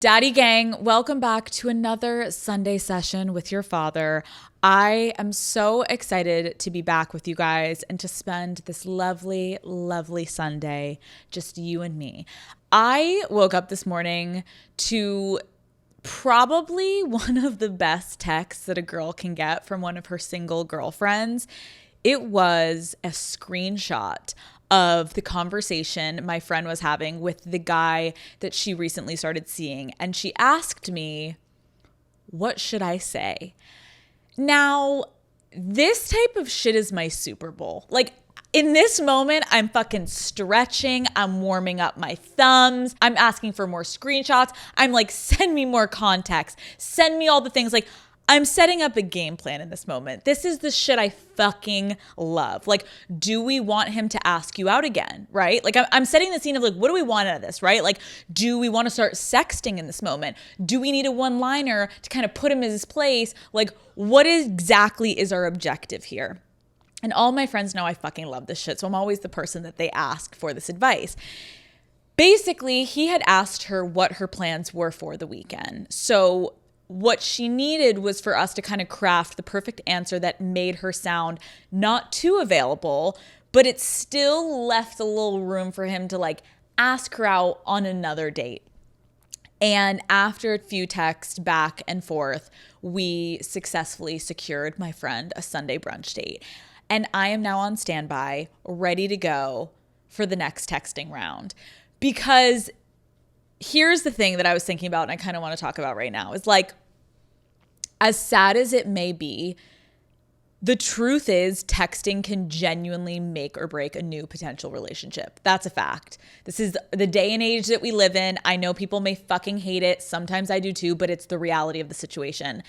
Daddy gang, welcome back to another Sunday session with your father. I am so excited to be back with you guys and to spend this lovely, lovely Sunday, just you and me. I woke up this morning to probably one of the best texts that a girl can get from one of her single girlfriends. It was a screenshot of the conversation my friend was having with the guy that she recently started seeing. And she asked me, what should I say? Now, this type of shit is my Super Bowl. Like, in this moment, I'm fucking stretching. I'm warming up my thumbs. I'm asking for more screenshots. I'm like, send me more context. Send me all the things. Like, I'm setting up a game plan in this moment. This is the shit I fucking love. Like, do we want him to ask you out again, right? Like, I'm setting the scene of like, what do we want out of this, right? Like, do we want to start sexting in this moment? Do we need a one-liner to kind of put him in his place? Like, what exactly is our objective here? And all my friends know I fucking love this shit, so I'm always the person that they ask for this advice. Basically, he had asked her what her plans were for the weekend. So what she needed was for us to kind of craft the perfect answer that made her sound not too available, but it still left a little room for him to like ask her out on another date. And after a few texts back and forth, we successfully secured my friend a Sunday brunch date. And I am now on standby, ready to go for the next texting round. Because here's the thing that I was thinking about and I kind of want to talk about right now is like, as sad as it may be, the truth is texting can genuinely make or break a new potential relationship. That's a fact. This is the day and age that we live in. I know people may fucking hate it. Sometimes I do too, but it's the reality of the situation.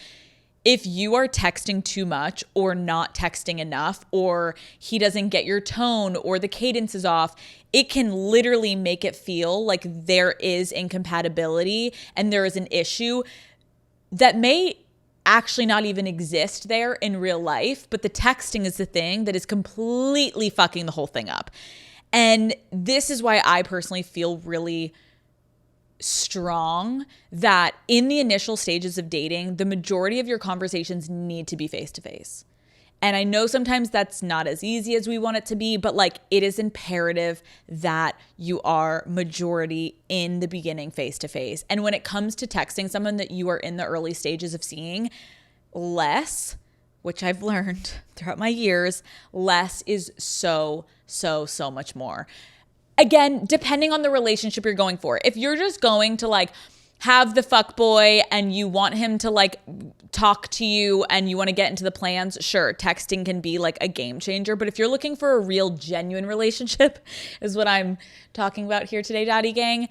If you are texting too much or not texting enough, or he doesn't get your tone or the cadence is off, it can literally make it feel like there is incompatibility and there is an issue that may actually not even exist there in real life, but the texting is the thing that is completely fucking the whole thing up. And this is why I personally feel really strong that in the initial stages of dating, the majority of your conversations need to be face-to-face. And I know sometimes that's not as easy as we want it to be, but like it is imperative that you are majority in the beginning face-to-face. And when it comes to texting someone that you are in the early stages of seeing, less, which I've learned throughout my years, less is so much more. Again, depending on the relationship you're going for. If you're just going to like have the fuck boy and you want him to like talk to you and you want to get into the plans, sure, texting can be like a game changer. But if you're looking for a real genuine relationship, is what I'm talking about here today, Daddy Gang,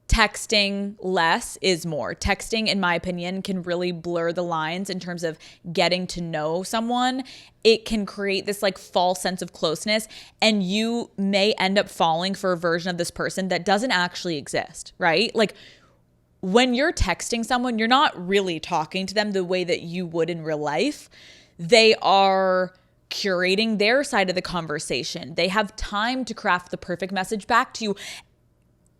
texting less is more. Texting, in my opinion, can really blur the lines in terms of getting to know someone. It can create this like false sense of closeness, and you may end up falling for a version of this person that doesn't actually exist, right? Like when you're texting someone, you're not really talking to them the way that you would in real life. They are curating their side of the conversation. They have time to craft the perfect message back to you.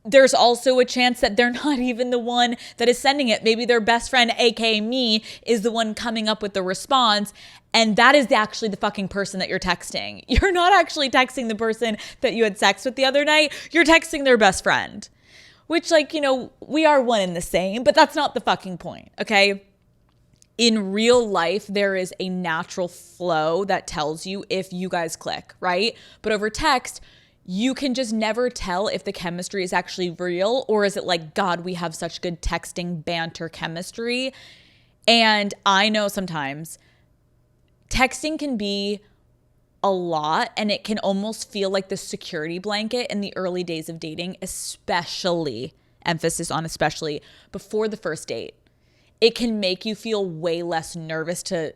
There's also a chance that they're not even the one that is sending it. Maybe their best friend, aka me, is the one coming up with the response. And that is actually the fucking person that you're texting. You're not actually texting the person that you had sex with the other night. You're texting their best friend. Which, like, you know, we are one and the same, but that's not the fucking point, okay? In real life, there is a natural flow that tells you if you guys click, right? But over text, you can just never tell if the chemistry is actually real, or is it like, God, we have such good texting banter chemistry. And I know sometimes texting can be a lot, and it can almost feel like the security blanket in the early days of dating, especially, emphasis on especially, before the first date. It can make you feel way less nervous to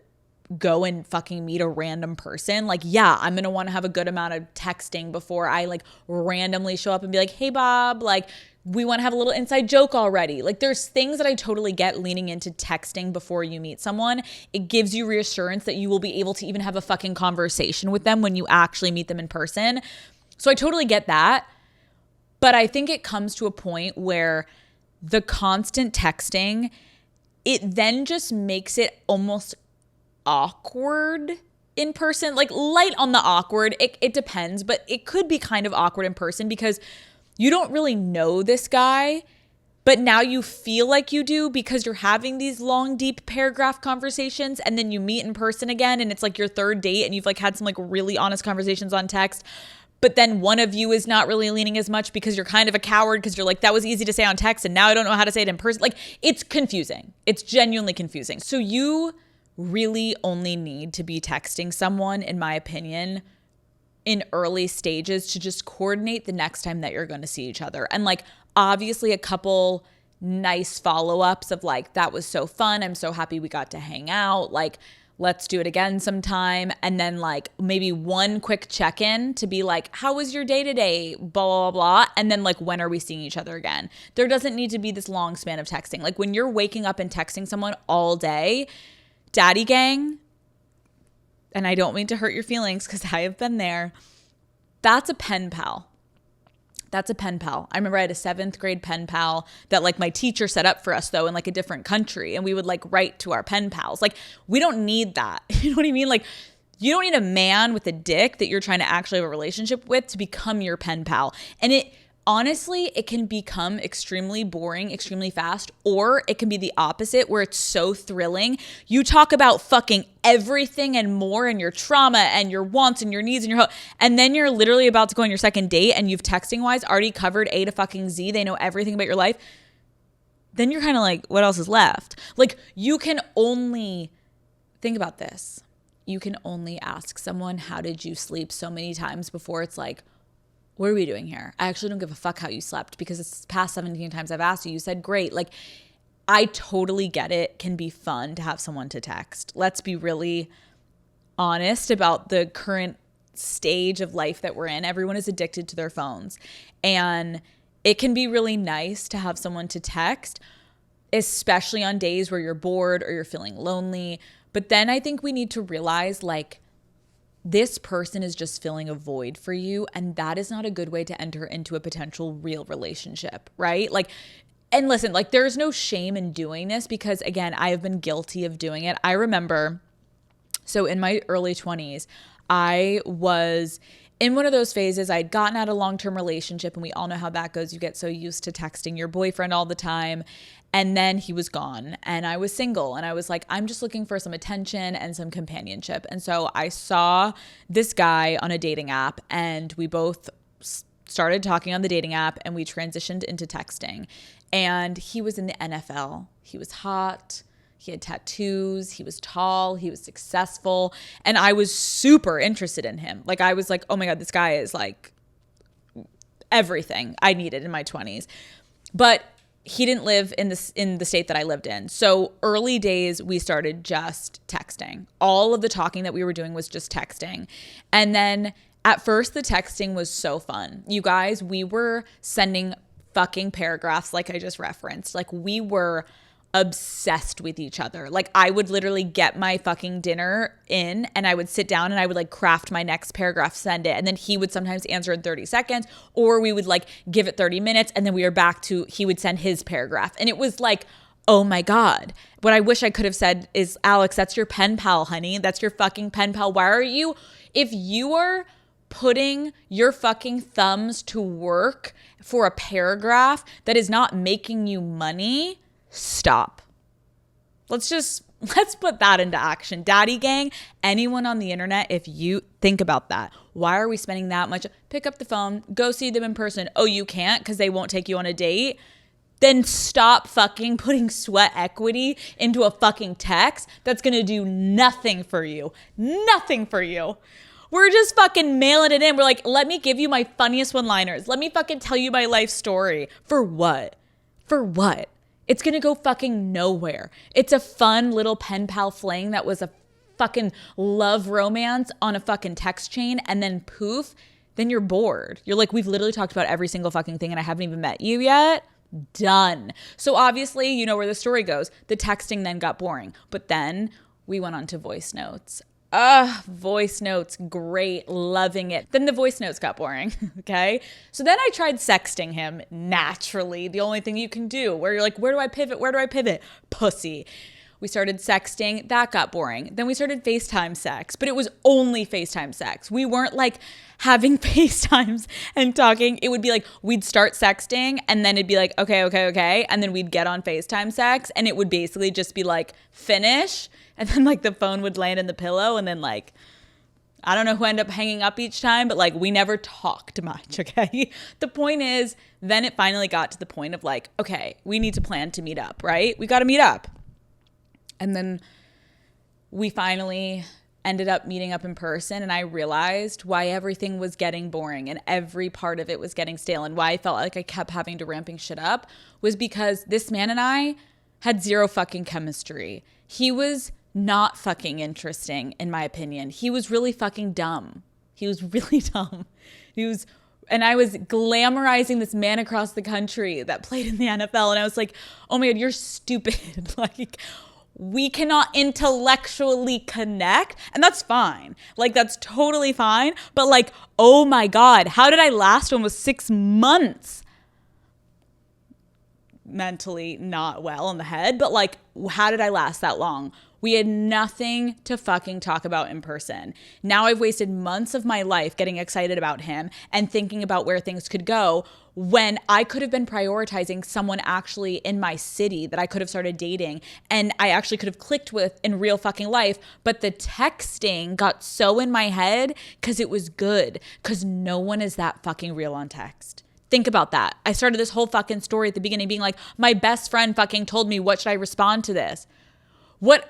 go and fucking meet a random person. Like, yeah, I'm going to want to have a good amount of texting before I like randomly show up and be like, hey, Bob, like, we want to have a little inside joke already. Like, there's things that I totally get leaning into texting before you meet someone. It gives you reassurance that you will be able to even have a fucking conversation with them when you actually meet them in person. So I totally get that. But I think it comes to a point where the constant texting, it then just makes it almost awkward in person, like light on the awkward. It depends, but it could be kind of awkward in person because you don't really know this guy, but now you feel like you do because you're having these long, deep paragraph conversations, and then you meet in person again and it's like your third date and you've like had some like really honest conversations on text. But then one of you is not really leaning as much because you're kind of a coward because you're like, that was easy to say on text and now I don't know how to say it in person. Like, it's confusing. It's genuinely confusing. So you really only need to be texting someone, in my opinion, in early stages to just coordinate the next time that you're going to see each other. And like, obviously a couple nice follow-ups of like, that was so fun. I'm so happy we got to hang out. Like, let's do it again sometime. And then like maybe one quick check-in to be like, how was your day today? Blah, blah, blah. And then like, when are we seeing each other again? There doesn't need to be this long span of texting. Like when you're waking up and texting someone all day, daddy gang, and I don't mean to hurt your feelings because I have been there, that's a pen pal. That's a pen pal. I remember I had a 7th grade pen pal that like my teacher set up for us though in like a different country, and we would like write to our pen pals. Like, we don't need that. You know what I mean? Like, you don't need a man with a dick that you're trying to actually have a relationship with to become your pen pal. And honestly, it can become extremely boring, extremely fast, or it can be the opposite where it's so thrilling. You talk about fucking everything and more, and your trauma and your wants and your needs and and then you're literally about to go on your second date and you've texting wise already covered A to fucking Z. They know everything about your life. Then you're kind of like, what else is left? Like, you can only think about this. You can only ask someone, how did you sleep, so many times before it's like, what are we doing here? I actually don't give a fuck how you slept because it's past 17 times I've asked you. You said great. Like, I totally get it. Can be fun to have someone to text. Let's be really honest about the current stage of life that we're in. Everyone is addicted to their phones. And it can be really nice to have someone to text, especially on days where you're bored or you're feeling lonely. But then I think we need to realize, like, this person is just filling a void for you, and that is not a good way to enter into a potential real relationship, right? Like, and listen, like, there's no shame in doing this because, again, I have been guilty of doing it. I remember, so in my early 20s, I was in one of those phases. I'd gotten out of a long-term relationship, and we all know how that goes. You get so used to texting your boyfriend all the time. And then he was gone and I was single, and I was like, I'm just looking for some attention and some companionship. And so I saw this guy on a dating app, and we both started talking on the dating app, and we transitioned into texting. And he was in the NFL. He was hot. He had tattoos. He was tall. He was successful. And I was super interested in him. Like, I was like, oh my God, this guy is like everything I needed in my 20s. But he didn't live in the state that I lived in. So early days, we started just texting. All of the talking that we were doing was just texting. And then at first, the texting was so fun. You guys, we were sending fucking paragraphs like I just referenced. Like, we were obsessed with each other. Like, I would literally get my fucking dinner in, and I would sit down and I would like craft my next paragraph, send it. And then he would sometimes answer in 30 seconds, or we would like give it 30 minutes. And then we were back to, he would send his paragraph. And it was like, oh my God. What I wish I could have said is, Alex, that's your pen pal, honey. That's your fucking pen pal. Why are you, if you are putting your fucking thumbs to work for a paragraph that is not making you money, stop. Let's put that into action. Daddy gang, anyone on the internet, if you think about that, why are we spending that much? Pick up the phone, go see them in person. Oh, you can't because they won't take you on a date? Then stop fucking putting sweat equity into a fucking text that's going to do nothing for you. Nothing for you. We're just fucking mailing it in. We're like, let me give you my funniest one-liners. Let me fucking tell you my life story. For what? For what? It's going to go fucking nowhere. It's a fun little pen pal fling that was a fucking love romance on a fucking text chain, and then poof, then you're bored. You're like, we've literally talked about every single fucking thing and I haven't even met you yet. Done. So obviously, you know where the story goes. The texting then got boring, but then we went on to voice notes. Voice notes, great, loving it. Then the voice notes got boring, okay? So then I tried sexting him naturally, the only thing you can do, where you're like, where do I pivot? Where do I pivot? Pussy. We started sexting, that got boring. Then we started FaceTime sex, but it was only FaceTime sex. We weren't like having FaceTimes and talking. It would be like we'd start sexting and then it'd be like, okay. And then we'd get on FaceTime sex and it would basically just be like, finish. And then like the phone would land in the pillow and then like, I don't know who ended up hanging up each time, but like we never talked much, okay? The point is, then it finally got to the point of like, okay, we need to plan to meet up, right? We got to meet up. And then we finally ended up meeting up in person and I realized why everything was getting boring and every part of it was getting stale and why I felt like I kept having to ramping shit up was because this man and I had zero fucking chemistry. He was not fucking interesting in my opinion. He was really fucking dumb. He was really dumb. And I was glamorizing this man across the country that played in the NFL and I was like, oh my God, you're stupid. Like, we cannot intellectually connect and that's fine. Like that's totally fine. But like, oh my God, how did I last almost 6 months? Mentally not well in the head, but like, how did I last that long? We had nothing to fucking talk about in person. Now I've wasted months of my life getting excited about him and thinking about where things could go when I could have been prioritizing someone actually in my city that I could have started dating and I actually could have clicked with in real fucking life. But the texting got so in my head because it was good because no one is that fucking real on text. Think about that. I started this whole fucking story at the beginning being like, my best friend fucking told me, what should I respond to this? What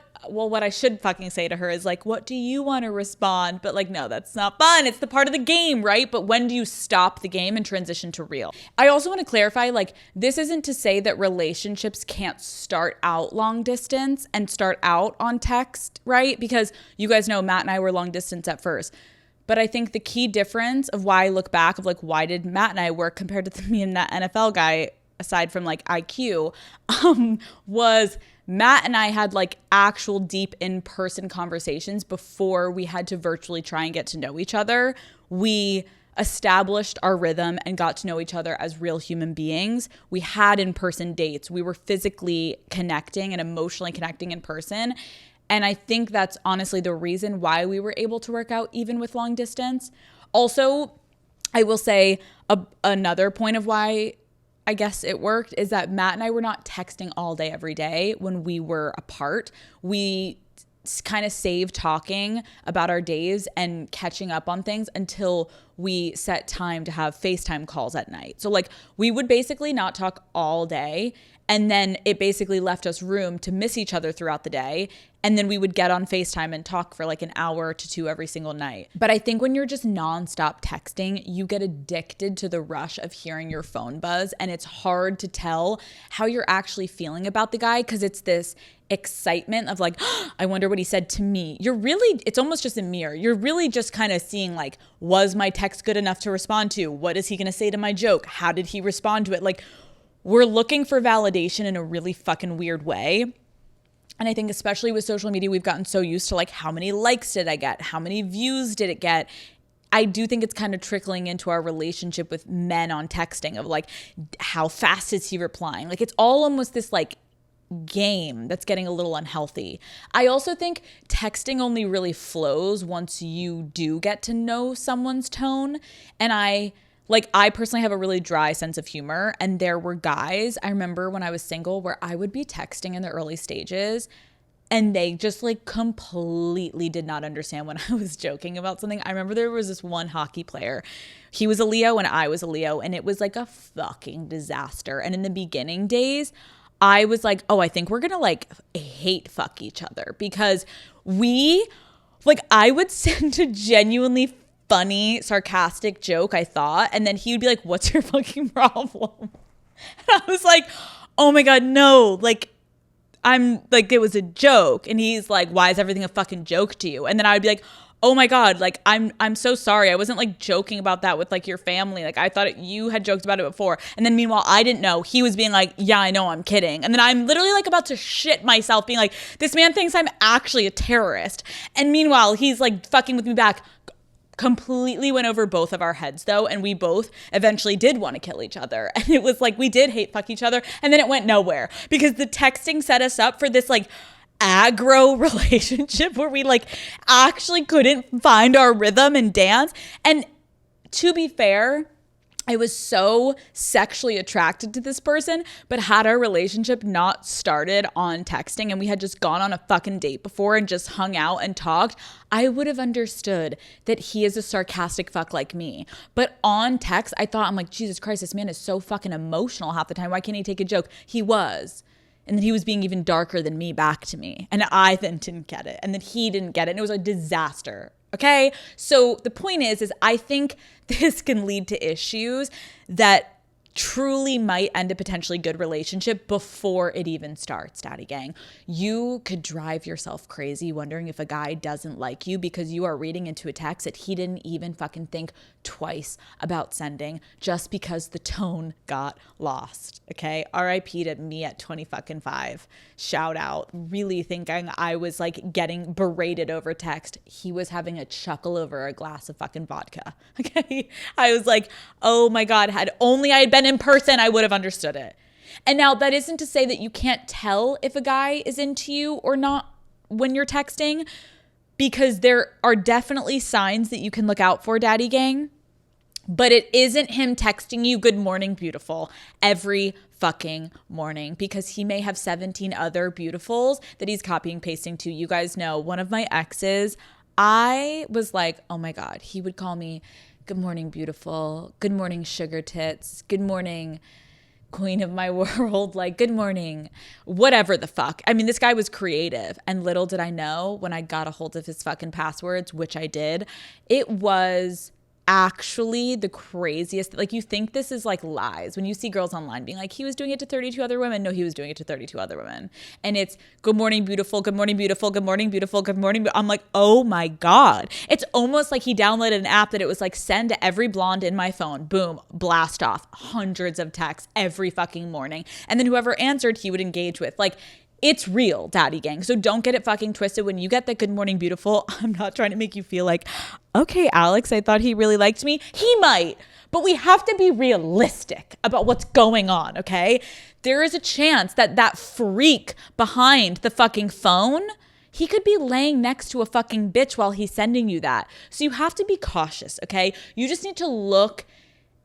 I should fucking say to her is like, what do you want to respond? But like, no, that's not fun. It's the part of the game, right? But when do you stop the game and transition to real? I also want to clarify, like, this isn't to say that relationships can't start out long distance and start out on text, right? Because you guys know Matt and I were long distance at first. But I think the key difference of why I look back of like, why did Matt and I work compared to me and that NFL guy, aside from like IQ, was Matt and I had like actual deep in-person conversations before we had to virtually try and get to know each other. We established our rhythm and got to know each other as real human beings. We had in-person dates. We were physically connecting and emotionally connecting in person. And I think that's honestly the reason why we were able to work out even with long distance. Also, I will say another point of why I guess it worked is that Matt and I were not texting all day every day when we were apart. We kind of saved talking about our days and catching up on things until we set time to have FaceTime calls at night. So like we would basically not talk all day. And then it basically left us room to miss each other throughout the day. And then we would get on FaceTime and talk for like an hour to two every single night. But I think when you're just nonstop texting, you get addicted to the rush of hearing your phone buzz. And it's hard to tell how you're actually feeling about the guy because it's this excitement of like, oh, I wonder what he said to me. It's almost just a mirror. You're really just kind of seeing like, was my text good enough to respond to? What is he going to say to my joke? How did he respond to it? Like, we're looking for validation in a really fucking weird way. And I think especially with social media, we've gotten so used to like, how many likes did I get? How many views did it get? I do think it's kind of trickling into our relationship with men on texting of like, how fast is he replying? Like, it's all almost this like game that's getting a little unhealthy. I also think texting only really flows once you do get to know someone's tone. And I personally have a really dry sense of humor, and there were guys, I remember when I was single, where I would be texting in the early stages and they just like completely did not understand when I was joking about something. I remember there was this one hockey player. He was a Leo and I was a Leo, and it was like a fucking disaster. And in the beginning days, I was like, oh, I think we're gonna like hate fuck each other because I would send a genuinely funny, sarcastic joke, I thought. And then he would be like, what's your fucking problem? And I was like, oh my God, no. Like, I'm like, it was a joke. And he's like, why is everything a fucking joke to you? And then I would be like, oh my God, like I'm so sorry. I wasn't like joking about that with like your family. Like I thought you had joked about it before. And then meanwhile, I didn't know. He was being like, yeah, I know, I'm kidding. And then I'm literally like about to shit myself being like, this man thinks I'm actually a terrorist. And meanwhile, he's like fucking with me back. Completely went over both of our heads though, and we both eventually did want to kill each other. And it was like we did hate fuck each other, and then it went nowhere because the texting set us up for this like aggro relationship where we like actually couldn't find our rhythm and dance. And to be fair, I was so sexually attracted to this person, but had our relationship not started on texting and we had just gone on a fucking date before and just hung out and talked, I would have understood that he is a sarcastic fuck like me. But on text, I thought, I'm like, Jesus Christ, this man is so fucking emotional half the time. Why can't he take a joke? He was. And then he was being even darker than me back to me. And I then didn't get it. And then he didn't get it. And it was a disaster. Okay. So the point is I think this can lead to issues that truly might end a potentially good relationship before it even starts, Daddy Gang. You could drive yourself crazy wondering if a guy doesn't like you because you are reading into a text that he didn't even fucking think twice about sending just because the tone got lost. Okay. RIP to me at 25. Shout out. Really thinking I was like getting berated over text. He was having a chuckle over a glass of fucking vodka. Okay. I was like, oh my God, had only I had been in person, I would have understood it. And now that isn't to say that you can't tell if a guy is into you or not when you're texting, because there are definitely signs that you can look out for, Daddy Gang. But it isn't him texting you good morning, beautiful, every fucking morning, because he may have 17 other beautifuls that he's copying, pasting to. You guys know one of my exes, I was like, oh my God, he would call me good morning, beautiful. Good morning, sugar tits. Good morning, queen of my world. Like, good morning, whatever the fuck. I mean, this guy was creative. And little did I know when I got a hold of his fucking passwords, which I did, it was actually the craziest. Like, you think this is like lies when you see girls online being like, he was doing it to 32 other women. No, he was doing it to 32 other women. And it's good morning, beautiful. Good morning, beautiful. Good morning, beautiful. Good morning. I'm like, oh my God. It's almost like he downloaded an app that it was like, send to every blonde in my phone. Boom, blast off hundreds of texts every fucking morning. And then whoever answered, he would engage with. Like, it's real, Daddy Gang. So don't get it fucking twisted. When you get that good morning, beautiful, I'm not trying to make you feel like, okay, Alex, I thought he really liked me. He might, but we have to be realistic about what's going on, okay? There is a chance that that freak behind the fucking phone, he could be laying next to a fucking bitch while he's sending you that. So you have to be cautious, okay? You just need to look,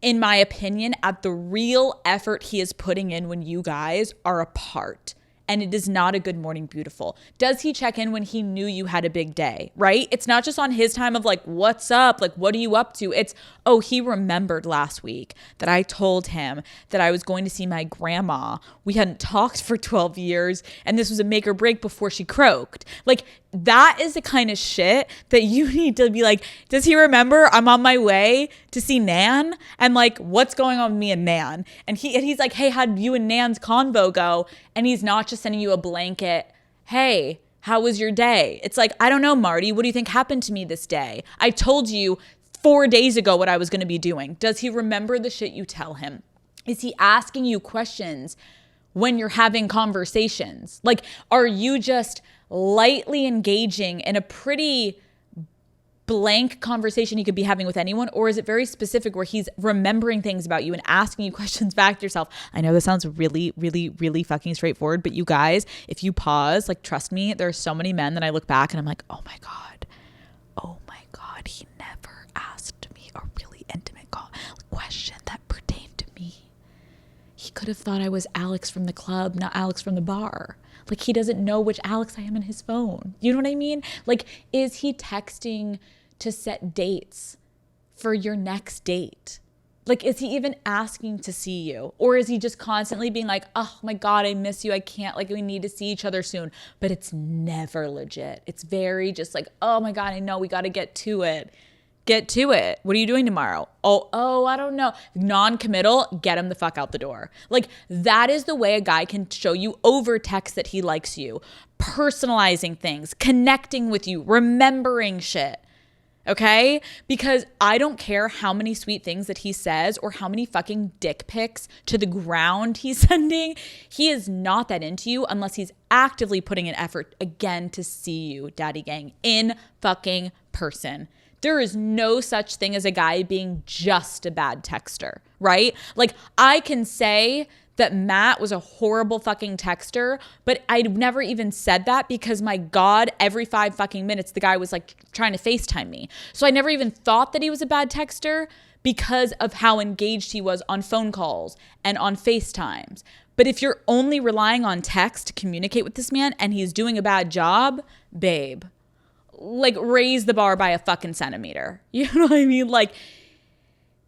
in my opinion, at the real effort he is putting in when you guys are apart. And it is not a good morning, beautiful. Does he check in when he knew you had a big day, right? It's not just on his time of like, what's up? Like, what are you up to? It's, oh, he remembered last week that I told him that I was going to see my grandma. We hadn't talked for 12 years and this was a make or break before she croaked. Like, that is the kind of shit that you need to be like, does he remember I'm on my way to see Nan? And like, what's going on with me and Nan? And he's like, hey, how'd you and Nan's convo go? And he's not just sending you a blanket, hey, how was your day? It's like, I don't know, Marty. What do you think happened to me this day? I told you 4 days ago what I was going to be doing. Does he remember the shit you tell him? Is he asking you questions when you're having conversations? Like, are you just lightly engaging in a pretty blank conversation you could be having with anyone? Or is it very specific where he's remembering things about you and asking you questions back to yourself? I know this sounds really, really, really fucking straightforward, but you guys, if you pause, like, trust me, there are so many men that I look back and I'm like, oh my God, he never asked me a really intimate question that pertained to me. He could have thought I was Alex from the club, not Alex from the bar. Like, he doesn't know which Alex I am in his phone. You know what I mean? Like, is he texting to set dates for your next date? Like, is he even asking to see you? Or is he just constantly being like, oh my God, I miss you. I can't, like, we need to see each other soon. But it's never legit. It's very just like, oh my God, I know, we got to get to it. Get to it. What are you doing tomorrow? Oh, I don't know. Non-committal, get him the fuck out the door. Like, that is the way a guy can show you over text that he likes you. Personalizing things, connecting with you, remembering shit. Okay? Because I don't care how many sweet things that he says or how many fucking dick pics to the ground he's sending. He is not that into you unless he's actively putting an effort again to see you, daddy gang, in fucking person. There is no such thing as a guy being just a bad texter, right? Like, I can say that Matt was a horrible fucking texter, but I never even said that because, my God, every 5 fucking minutes, the guy was like trying to FaceTime me. So I never even thought that he was a bad texter because of how engaged he was on phone calls and on FaceTimes. But if you're only relying on text to communicate with this man and he's doing a bad job, babe, like, raise the bar by a fucking centimeter. You know what I mean? Like,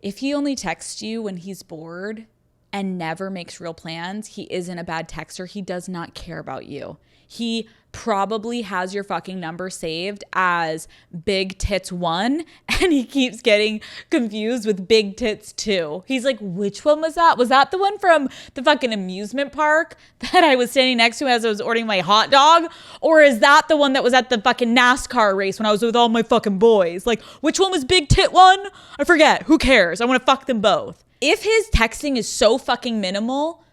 if he only texts you when he's bored and never makes real plans, he isn't a bad texter. He does not care about you. He probably has your fucking number saved as Big Tits 1, and he keeps getting confused with Big Tits 2. He's like, which one was that? Was that the one from the fucking amusement park that I was standing next to as I was ordering my hot dog? Or is that the one that was at the fucking NASCAR race when I was with all my fucking boys? Like, which one was Big Tit 1? I forget. Who cares? I want to fuck them both. If his texting is so fucking minimal,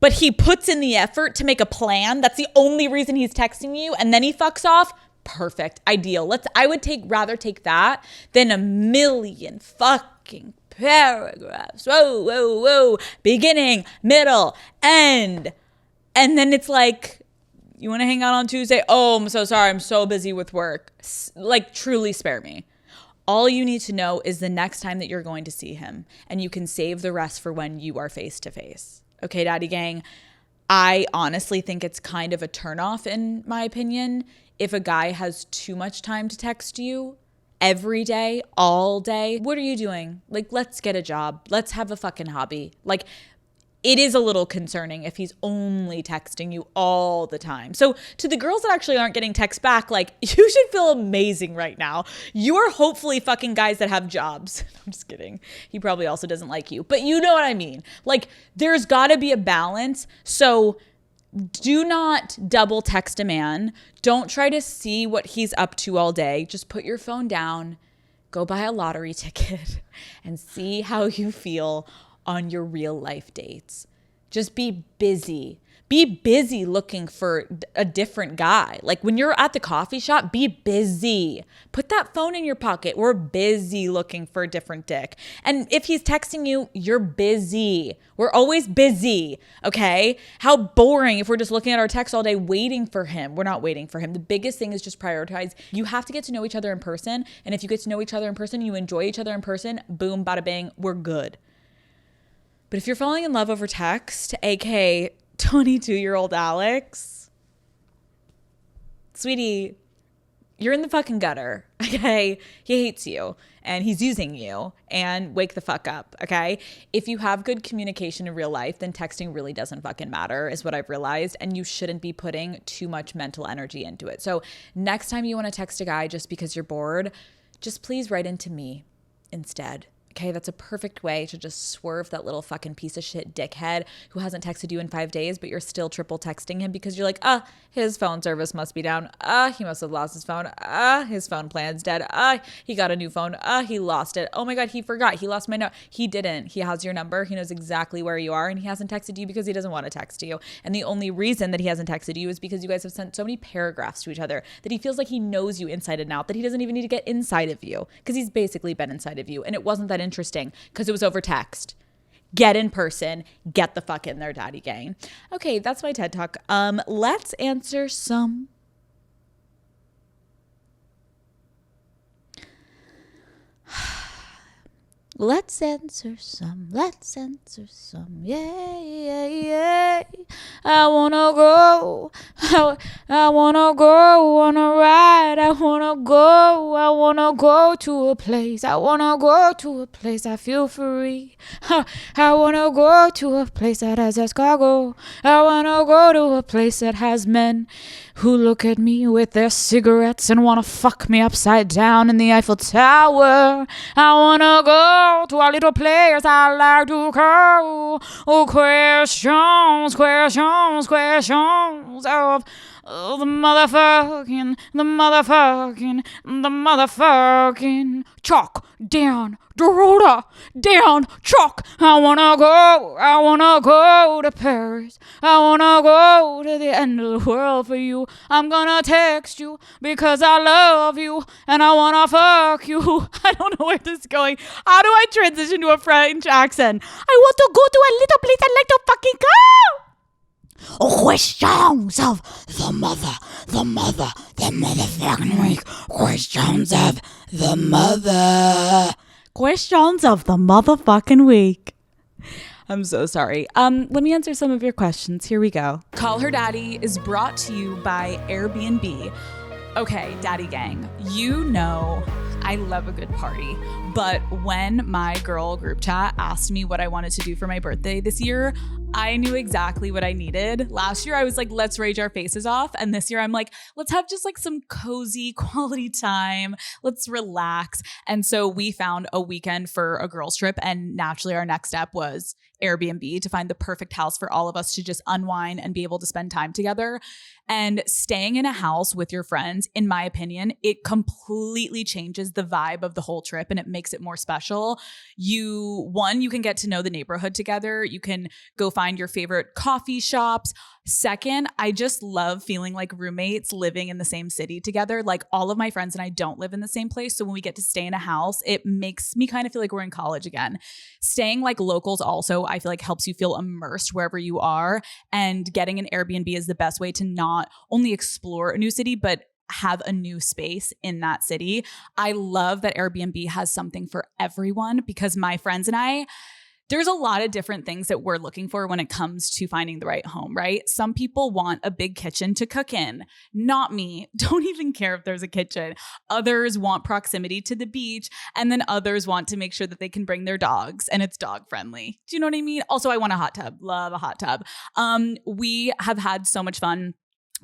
but he puts in the effort to make a plan, that's the only reason he's texting you, and then he fucks off, perfect, ideal. I would rather take that than a million fucking paragraphs. Whoa, beginning, middle, end. And then it's like, you want to hang out on Tuesday? Oh, I'm so sorry, I'm so busy with work. Like, truly spare me. All you need to know is the next time that you're going to see him, and you can save the rest for when you are face to face. Okay, daddy gang, I honestly think it's kind of a turnoff, in my opinion, if a guy has too much time to text you every day, all day. What are you doing? Like, let's get a job. Let's have a fucking hobby. Like, it is a little concerning if he's only texting you all the time. So to the girls that actually aren't getting texts back, like, you should feel amazing right now. You are hopefully fucking guys that have jobs. I'm just kidding. He probably also doesn't like you, but you know what I mean? Like, there's gotta be a balance. So do not double text a man. Don't try to see what he's up to all day. Just put your phone down, go buy a lottery ticket, and see how you feel on your real life dates. Just be busy. Be busy looking for a different guy. Like, when you're at the coffee shop, be busy. Put that phone in your pocket. We're busy looking for a different dick. And if he's texting you, you're busy. We're always busy, okay? How boring if we're just looking at our text all day waiting for him. We're not waiting for him. The biggest thing is just prioritize. You have to get to know each other in person. And if you get to know each other in person, you enjoy each other in person, boom, bada bang, we're good. But if you're falling in love over text, aka 22-year-old Alex, sweetie, you're in the fucking gutter, okay? He hates you and he's using you, and wake the fuck up, okay? If you have good communication in real life, then texting really doesn't fucking matter, is what I've realized, and you shouldn't be putting too much mental energy into it. So next time you want to text a guy just because you're bored, just please write into me instead. Okay, that's a perfect way to just swerve that little fucking piece of shit dickhead who hasn't texted you in 5 days, but you're still triple texting him because you're like, his phone service must be down. He must have lost his phone. His phone plan's dead. He got a new phone. He lost it. Oh my God, he forgot. He lost my note. He didn't. He has your number. He knows exactly where you are, and he hasn't texted you because he doesn't want to text you. And the only reason that he hasn't texted you is because you guys have sent so many paragraphs to each other that he feels like he knows you inside and out, that he doesn't even need to get inside of you because he's basically been inside of you. And it wasn't that interesting because it was over text. Get in person. Get the fuck in there, daddy gang. Okay, that's my TED Talk. Let's answer some Let's answer some, yeah. I wanna go, I wanna go on a ride, I wanna go to a place, I wanna go to a place I feel free. I wanna go to a place that has escargot, I wanna go to a place that has men who look at me with their cigarettes and wanna fuck me upside down in the Eiffel Tower. I wanna go to a little place I like to call questions of Oh, the motherfucking chalk down the road, down chalk. I wanna go to Paris. I wanna go to the end of the world for you. I'm gonna text you because I love you and I wanna fuck you. I don't know where this is going. How do I transition to a French accent? I want to go to a little place I'd like to fucking go. Questions of the motherfucking week. Questions of the motherfucking week. I'm so sorry. Let me answer some of your questions. Here we go. Call Her Daddy is brought to you by Airbnb. Okay, Daddy Gang, you know I love a good party, but when my girl group chat asked me what I wanted to do for my birthday this year, I knew exactly what I needed. Last year, I was like, let's rage our faces off. And this year, I'm like, let's have just like some cozy quality time. Let's relax. And so we found a weekend for a girls trip. And naturally, our next step was Airbnb to find the perfect house for all of us to just unwind and be able to spend time together. And staying in a house with your friends, in my opinion, it completely changes the vibe of the whole trip and it makes it more special. You can get to know the neighborhood together. You can go find your favorite coffee shops. Second, I just love feeling like roommates living in the same city together. Like all of my friends and I don't live in the same place. So when we get to stay in a house, it makes me kind of feel like we're in college again. Staying like locals also, I feel like helps you feel immersed wherever you are. And getting an Airbnb is the best way to not only explore a new city, but have a new space in that city. I love that Airbnb has something for everyone because my friends and I, there's a lot of different things that we're looking for when it comes to finding the right home, right? Some people want a big kitchen to cook in. Not me. Don't even care if there's a kitchen. Others want proximity to the beach. And then others want to make sure that they can bring their dogs and it's dog friendly. Do you know what I mean? Also, I want a hot tub. Love a hot tub. We have had so much fun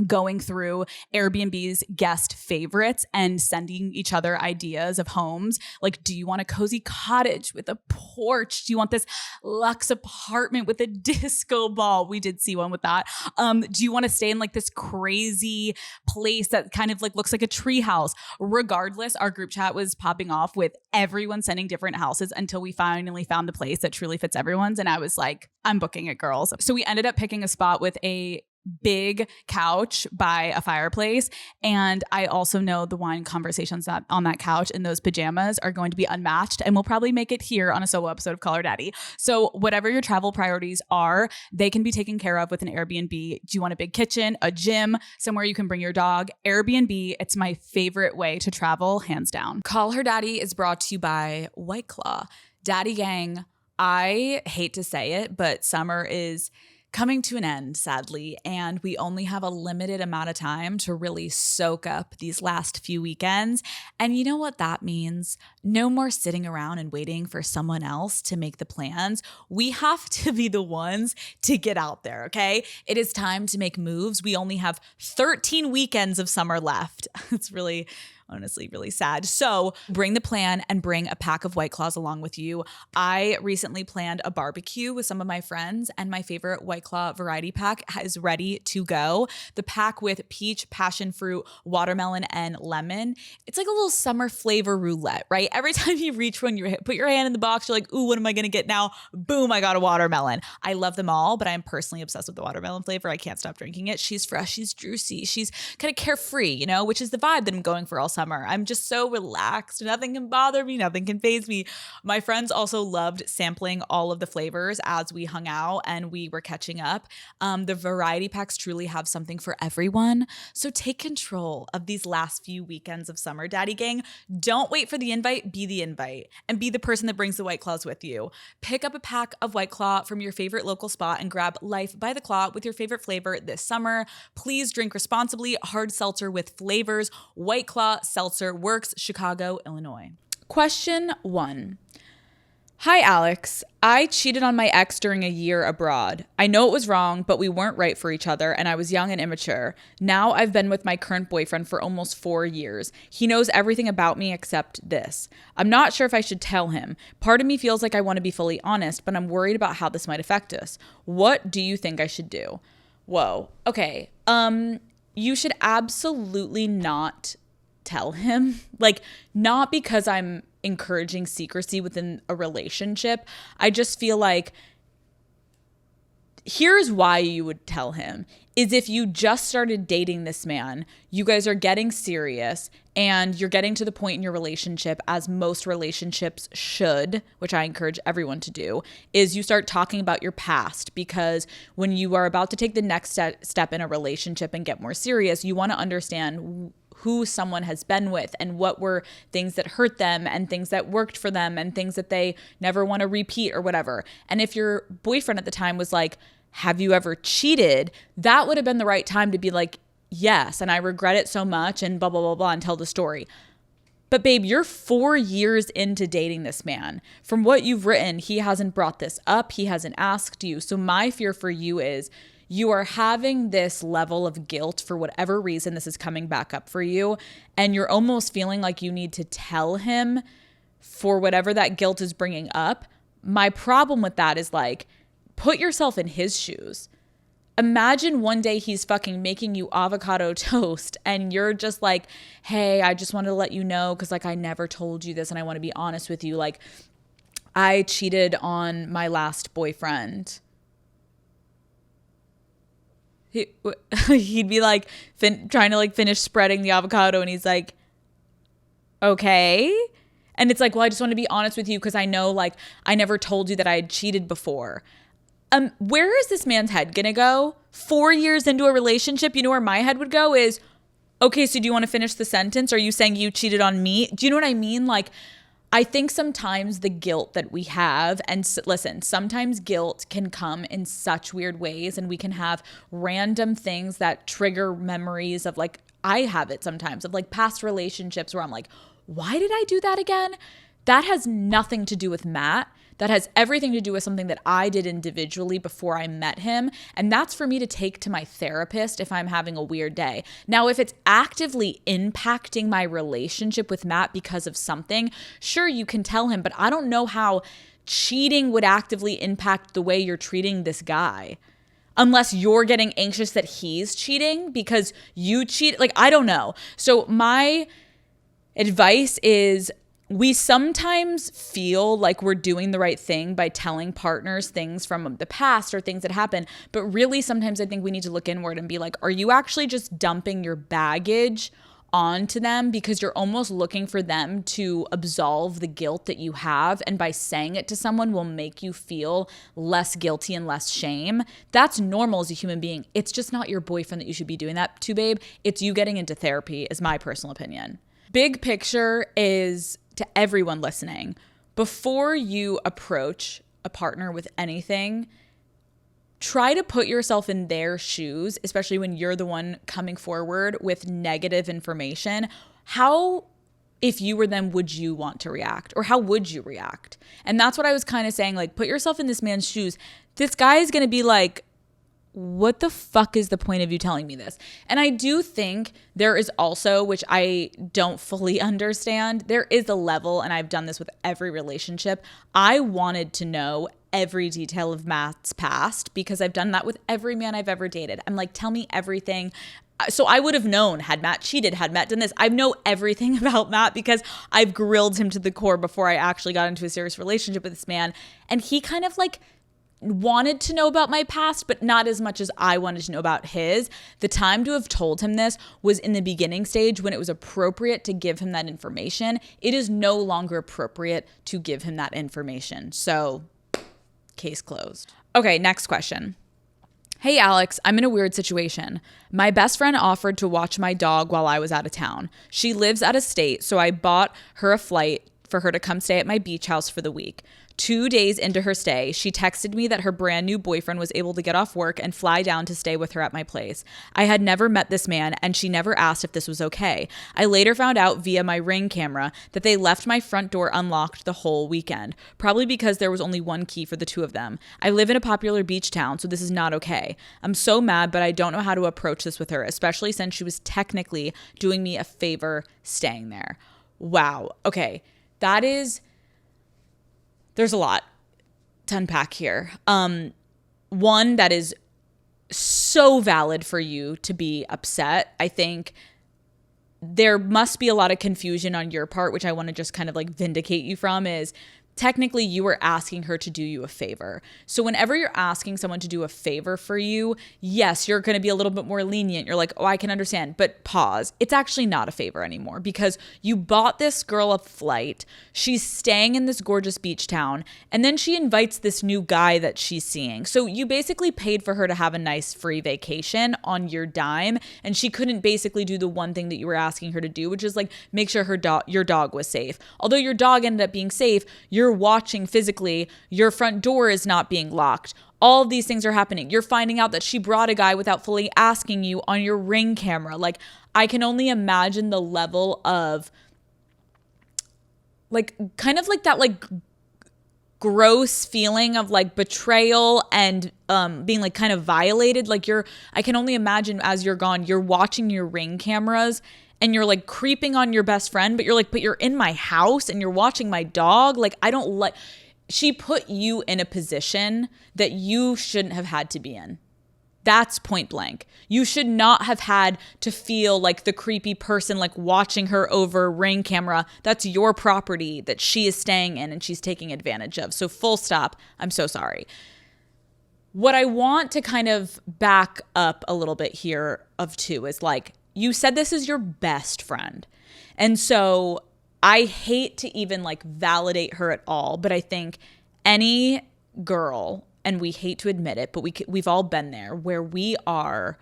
going through Airbnb's guest favorites and sending each other ideas of homes. Like, do you want a cozy cottage with a porch? Do you want this luxe apartment with a disco ball? We did see one with that. Do you want to stay in like this crazy place that kind of like looks like a tree house? Regardless, our group chat was popping off with everyone sending different houses until we finally found the place that truly fits everyone's. And I was like, I'm booking it, girls. So we ended up picking a spot with a big couch by a fireplace. And I also know the wine conversations that on that couch in those pajamas are going to be unmatched and we'll probably make it here on a solo episode of Call Her Daddy. So whatever your travel priorities are, they can be taken care of with an Airbnb. Do you want a big kitchen, a gym, somewhere you can bring your dog? Airbnb, it's my favorite way to travel, hands down. Call Her Daddy is brought to you by White Claw. Daddy Gang, I hate to say it, but summer is coming to an end, sadly, and we only have a limited amount of time to really soak up these last few weekends. And you know what that means? No more sitting around and waiting for someone else to make the plans. We have to be the ones to get out there, okay? It is time to make moves. We only have 13 weekends of summer left. It's really honestly really sad. So bring the plan and bring a pack of White Claws along with you. I recently planned a barbecue with some of my friends and my favorite White Claw variety pack is ready to go. The pack with peach, passion fruit, watermelon, and lemon. It's like a little summer flavor roulette, right? Every time you reach one, you put your hand in the box, you're like, ooh, what am I going to get now? Boom, I got a watermelon. I love them all, but I'm personally obsessed with the watermelon flavor. I can't stop drinking it. She's fresh, she's juicy, she's kind of carefree, you know, which is the vibe that I'm going for all summer. I'm just so relaxed. Nothing can bother me. Nothing can faze me. My friends also loved sampling all of the flavors as we hung out and we were catching up. The variety packs truly have something for everyone. So take control of these last few weekends of summer, Daddy Gang. Don't wait for the invite. Be the invite and be the person that brings the White Claws with you. Pick up a pack of White Claw from your favorite local spot and grab Life by the Claw with your favorite flavor this summer. Please drink responsibly. Hard seltzer with flavors. White Claw Seltzer works, Chicago, Illinois. Question 1. Hi, Alex. I cheated on my ex during a year abroad. I know it was wrong, but we weren't right for each other and I was young and immature. Now I've been with my current boyfriend for almost 4 years. He knows everything about me except this. I'm not sure if I should tell him. Part of me feels like I want to be fully honest, but I'm worried about how this might affect us. What do you think I should do? Whoa. Okay. you should absolutely not tell him. Like, not because I'm encouraging secrecy within a relationship. I just feel like here's why you would tell him is if you just started dating this man, you guys are getting serious and you're getting to the point in your relationship, as most relationships should, which I encourage everyone to do, is you start talking about your past, because when you are about to take the next step in a relationship and get more serious, you want to understand who someone has been with and what were things that hurt them and things that worked for them and things that they never want to repeat or whatever. And if your boyfriend at the time was like, have you ever cheated? That would have been the right time to be like, yes, and I regret it so much and blah, blah, blah, blah, and tell the story. But babe, you're 4 years into dating this man. From what you've written, he hasn't brought this up. He hasn't asked you. So my fear for you is you are having this level of guilt for whatever reason this is coming back up for you. And you're almost feeling like you need to tell him for whatever that guilt is bringing up. My problem with that is like, put yourself in his shoes. Imagine one day he's fucking making you avocado toast and you're just like, hey, I just wanted to let you know because like I never told you this and I want to be honest with you. Like, I cheated on my last boyfriend. He'd be like trying to like finish spreading the avocado and he's like, okay. And it's like, well, I just want to be honest with you because I know like I never told you that I had cheated before. Where is this man's head gonna go? 4 years into a relationship, you know where my head would go is, okay, so do you want to finish the sentence? Are you saying you cheated on me? Do you know what I mean? Like, I think sometimes the guilt that we have, and listen, sometimes guilt can come in such weird ways and we can have random things that trigger memories of like, I have it sometimes of like past relationships where I'm like, why did I do that again? That has nothing to do with Matt. That has everything to do with something that I did individually before I met him. And that's for me to take to my therapist if I'm having a weird day. Now, if it's actively impacting my relationship with Matt because of something, sure, you can tell him, but I don't know how cheating would actively impact the way you're treating this guy. Unless you're getting anxious that he's cheating because you cheat. Like, I don't know. So my advice is, we sometimes feel like we're doing the right thing by telling partners things from the past or things that happen. But really, sometimes I think we need to look inward and be like, are you actually just dumping your baggage onto them because you're almost looking for them to absolve the guilt that you have? And by saying it to someone will make you feel less guilty and less shame. That's normal as a human being. It's just not your boyfriend that you should be doing that to, babe. It's you getting into therapy, is my personal opinion. Big picture is, to everyone listening, before you approach a partner with anything, try to put yourself in their shoes, especially when you're the one coming forward with negative information. How, if you were them, would you want to react? Or how would you react? And that's what I was kind of saying, like, put yourself in this man's shoes. This guy is going to be like, what the fuck is the point of you telling me this? And I do think there is also, which I don't fully understand, there is a level, and I've done this with every relationship. I wanted to know every detail of Matt's past because I've done that with every man I've ever dated. I'm like, tell me everything. So I would have known, had Matt cheated, had Matt done this. I know everything about Matt because I've grilled him to the core before I actually got into a serious relationship with this man. And he kind of like wanted to know about my past, but not as much as I wanted to know about his. The time to have told him this was in the beginning stage when it was appropriate to give him that information. It is no longer appropriate to give him that information. So, case closed. Okay, next question. Hey, Alex, I'm in a weird situation. My best friend offered to watch my dog while I was out of town. She lives out of state, so I bought her a flight for her to come stay at my beach house for the week. 2 days into her stay, she texted me that her brand new boyfriend was able to get off work and fly down to stay with her at my place. I had never met this man, and she never asked if this was okay. I later found out via my Ring camera that they left my front door unlocked the whole weekend, probably because there was only one key for the two of them. I live in a popular beach town, so this is not okay. I'm so mad, but I don't know how to approach this with her, especially since she was technically doing me a favor staying there. Wow. Okay. There's a lot to unpack here. One, that is so valid for you to be upset. I think there must be a lot of confusion on your part, which I want to just kind of like vindicate you from, is technically you were asking her to do you a favor. So whenever you're asking someone to do a favor for you, yes, you're going to be a little bit more lenient. You're like, oh, I can understand, but pause. It's actually not a favor anymore because you bought this girl a flight. She's staying in this gorgeous beach town, and then she invites this new guy that she's seeing. So you basically paid for her to have a nice free vacation on your dime, and she couldn't basically do the one thing that you were asking her to do, which is like make sure your dog was safe. Although your dog ended up being safe, you're watching physically, your front door is not being locked. All of these things are happening. You're finding out that she brought a guy without fully asking you on your Ring camera. Like, I can only imagine the level of like kind of like that like gross feeling of like betrayal and being like kind of violated. Like I can only imagine as you're gone, you're watching your Ring cameras and you're like creeping on your best friend, but you're like, but you're in my house and you're watching my dog. Like, she put you in a position that you shouldn't have had to be in. That's point blank. You should not have had to feel like the creepy person, like watching her over Ring camera. That's your property that she is staying in and she's taking advantage of. So full stop. I'm so sorry. What I want to kind of back up a little bit here of too is like, you said this is your best friend. And so I hate to even like validate her at all, but I think any girl, and we hate to admit it, but we've all been there, where we are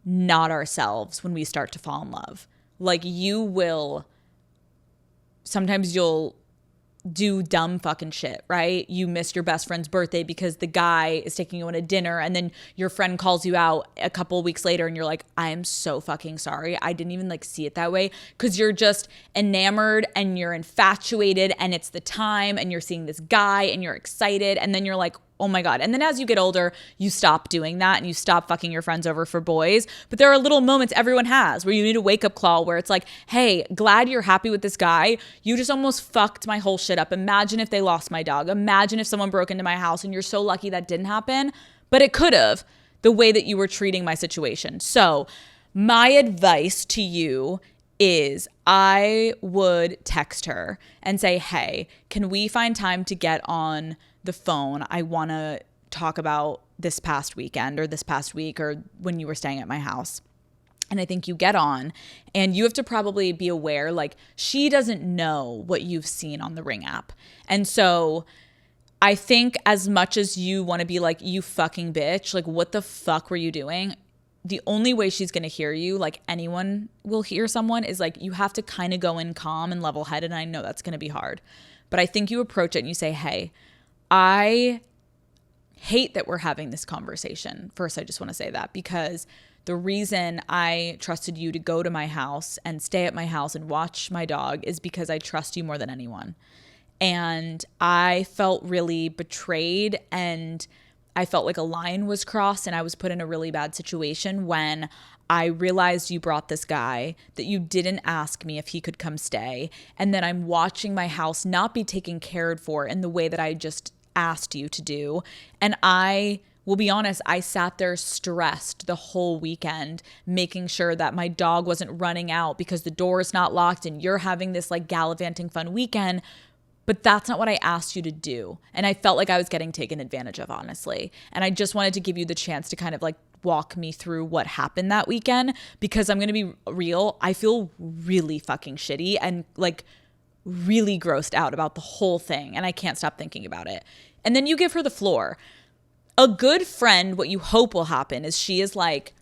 not ourselves when we start to fall in love. Like sometimes you'll do dumb fucking shit, right? You miss your best friend's birthday because the guy is taking you on a dinner, and then your friend calls you out a couple of weeks later and you're like, I am so fucking sorry. I didn't even like see it that way, because you're just enamored and you're infatuated and it's the time and you're seeing this guy and you're excited, and then you're like, oh my God. And then as you get older, you stop doing that and you stop fucking your friends over for boys. But there are little moments everyone has where you need a wake up call where it's like, hey, glad you're happy with this guy. You just almost fucked my whole shit up. Imagine if they lost my dog. Imagine if someone broke into my house, and you're so lucky that didn't happen. But it could have, the way that you were treating my situation. So my advice to you is I would text her and say, hey, can we find time to get on the phone? I want to talk about this past weekend or this past week or when you were staying at my house. And I think you get on, and you have to probably be aware, like, she doesn't know what you've seen on the Ring app. And so I think as much as you want to be like, you fucking bitch, like, what the fuck were you doing? The only way she's going to hear you, like anyone will hear someone, is like, you have to kind of go in calm and level headed. And I know that's going to be hard, but I think you approach it and you say, hey, I hate that we're having this conversation. First, I just want to say that, because the reason I trusted you to go to my house and stay at my house and watch my dog is because I trust you more than anyone. And I felt really betrayed, and I felt like a line was crossed, and I was put in a really bad situation when I realized you brought this guy, that you didn't ask me if he could come stay. And then I'm watching my house not be taken care for in the way that I just asked you to do. And I will be honest, I sat there stressed the whole weekend, making sure that my dog wasn't running out because the door is not locked and you're having this like gallivanting fun weekend. But that's not what I asked you to do. And I felt like I was getting taken advantage of, honestly. And I just wanted to give you the chance to kind of like walk me through what happened that weekend, because I'm going to be real. I feel really fucking shitty and like really grossed out about the whole thing. And I can't stop thinking about it. And then you give her the floor. A good friend, what you hope will happen is she is like,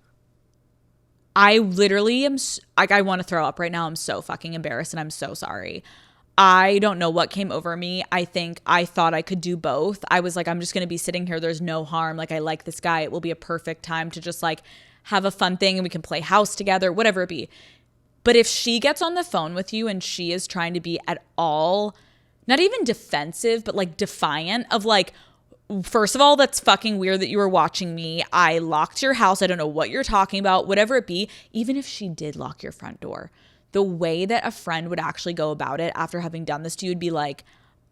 I literally am like, I want to throw up right now. I'm so fucking embarrassed and I'm so sorry. I don't know what came over me. I think I thought I could do both. I was like, I'm just going to be sitting here. There's no harm. Like, I like this guy. It will be a perfect time to just like have a fun thing and we can play house together, whatever it be. But if she gets on the phone with you and she is trying to be at all, not even defensive, but like defiant of like, first of all, that's fucking weird that you were watching me. I locked your house. I don't know what you're talking about, whatever it be. Even if she did lock your front door, the way that a friend would actually go about it after having done this to you would be like,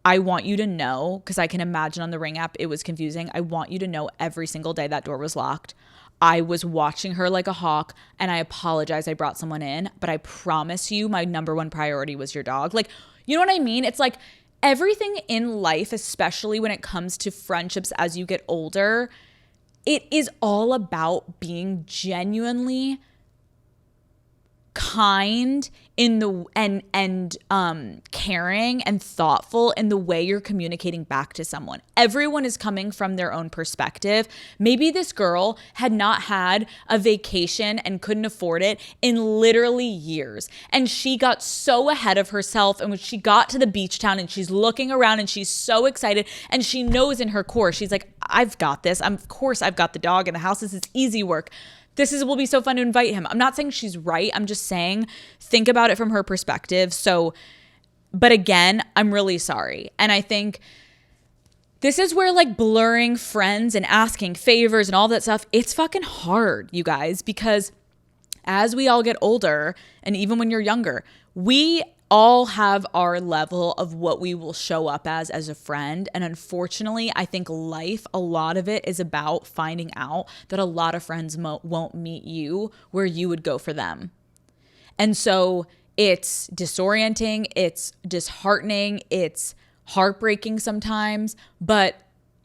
I want you to know, because I can imagine on the Ring app, it was confusing. I want you to know every single day that door was locked. I was watching her like a hawk, and I apologize I brought someone in, but I promise you my number one priority was your dog. Like, you know what I mean? It's like everything in life, especially when it comes to friendships as you get older, it is all about being genuinely kind in the and caring and thoughtful in the way you're communicating back to someone. Everyone is coming from their own perspective. Maybe this girl had not had a vacation and couldn't afford it in literally years, and she got so ahead of herself, and when she got to the beach town and she's looking around and she's so excited, and she knows in her core, she's like, I've got this. Of course I've got the dog in the house. This is easy work. Will be so fun to invite him. I'm not saying she's right. I'm just saying, think about it from her perspective. So, but again, I'm really sorry. And I think this is where like blurring friends and asking favors and all that stuff, it's fucking hard, you guys, because as we all get older, and even when you're younger, we all have our level of what we will show up as a friend. And unfortunately, I think life, a lot of it is about finding out that a lot of friends won't meet you where you would go for them. And so it's disorienting, it's disheartening, it's heartbreaking sometimes, but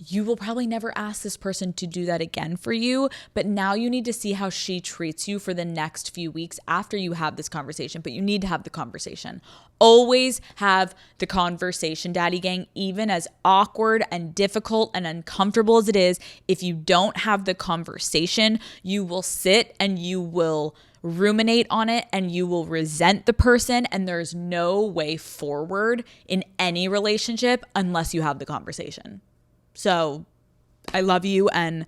you will probably never ask this person to do that again for you. But now you need to see how she treats you for the next few weeks after you have this conversation. But you need to have the conversation. Always have the conversation, Daddy Gang, even as awkward and difficult and uncomfortable as it is. If you don't have the conversation, you will sit and you will ruminate on it and you will resent the person, and there's no way forward in any relationship unless you have the conversation. So I love you, and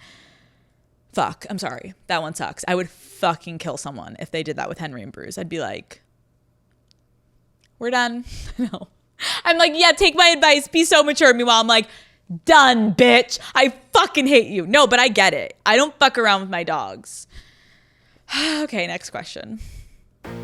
fuck, I'm sorry. That one sucks. I would fucking kill someone if they did that with Henry and Bruce. I'd be like, we're done. No. I'm like, yeah, take my advice. Be so mature. Meanwhile, I'm like, done, bitch. I fucking hate you. No, but I get it. I don't fuck around with my dogs. Okay, next question.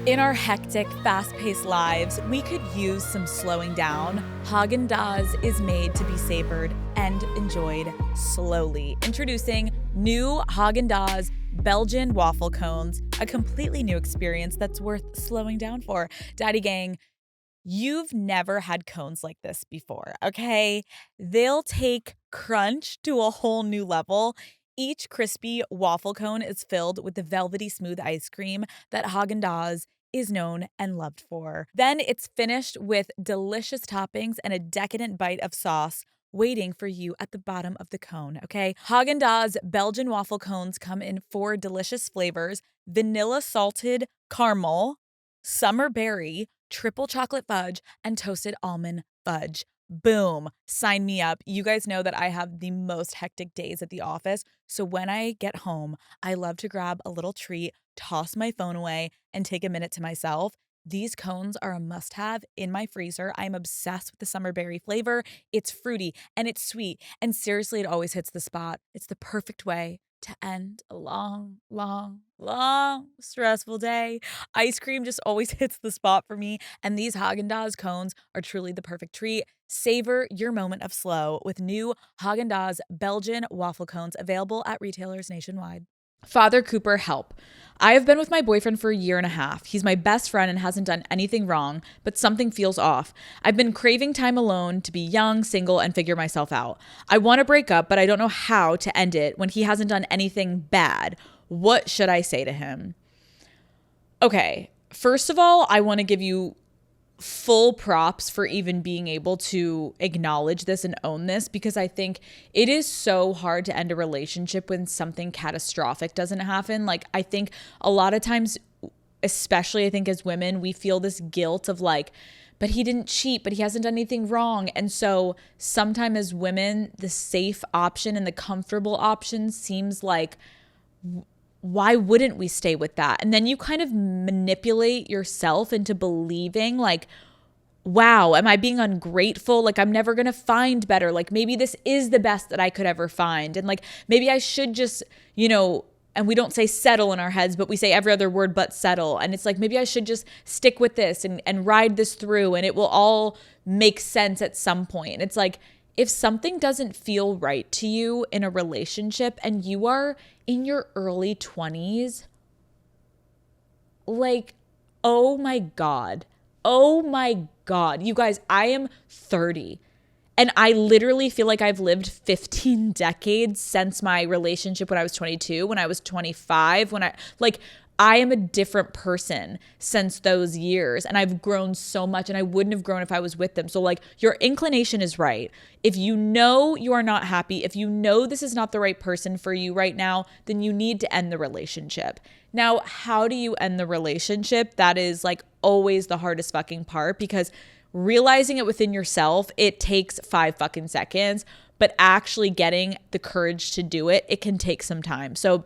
In our hectic, fast-paced lives, we could use some slowing down. Haagen-Dazs is made to be savored and enjoyed slowly. Introducing new Haagen-Dazs Belgian waffle cones, a completely new experience that's worth slowing down for. Daddy Gang, you've never had cones like this before, okay? They'll take crunch to a whole new level. Each crispy waffle cone is filled with the velvety smooth ice cream that Haagen-Dazs is known and loved for. Then it's finished with delicious toppings and a decadent bite of sauce waiting for you at the bottom of the cone, okay? Haagen-Dazs Belgian waffle cones come in 4 delicious flavors: vanilla salted caramel, summer berry, triple chocolate fudge, and toasted almond fudge. Boom. Sign me up. You guys know that I have the most hectic days at the office. So when I get home, I love to grab a little treat, toss my phone away, and take a minute to myself. These cones are a must-have in my freezer. I'm obsessed with the summer berry flavor. It's fruity and it's sweet. And seriously, it always hits the spot. It's the perfect way to end a long, stressful day. Ice cream just always hits the spot for me, and these Haagen-Dazs cones are truly the perfect treat. Savor your moment of slow with new Haagen-Dazs Belgian waffle cones, available at retailers nationwide. Father Cooper, help. I have been with my boyfriend for a year and a half. He's my best friend and hasn't done anything wrong, but something feels off. I've been craving time alone to be young, single, and figure myself out. I want to break up, but I don't know how to end it when he hasn't done anything bad. What should I say to him? Okay, first of all, I want to give you full props for even being able to acknowledge this and own this, because I think it is so hard to end a relationship when something catastrophic doesn't happen. Like, I think a lot of times, especially I think as women, we feel this guilt of like, but he didn't cheat, but he hasn't done anything wrong. And so sometimes as women, the safe option and the comfortable option seems like, why wouldn't we stay with that? And then you kind of manipulate yourself into believing like, wow, am I being ungrateful? Like, I'm never going to find better. Like, maybe this is the best that I could ever find. And like, maybe I should just, and we don't say settle in our heads, but we say every other word but settle. And it's like, maybe I should just stick with this and ride this through, and it will all make sense at some point. And it's like, if something doesn't feel right to you in a relationship and you are in your early 20s, like, oh my God. Oh my God. You guys, I am 30. And I literally feel like I've lived 15 decades since my relationship when I was 22, when I was 25, I am a different person since those years. And I've grown so much, and I wouldn't have grown if I was with them. So like, your inclination is right. If you know you are not happy, if you know this is not the right person for you right now, then you need to end the relationship. Now, how do you end the relationship? That is like always the hardest fucking part, because realizing it within yourself, it takes 5 fucking seconds, but actually getting the courage to do it, it can take some time. So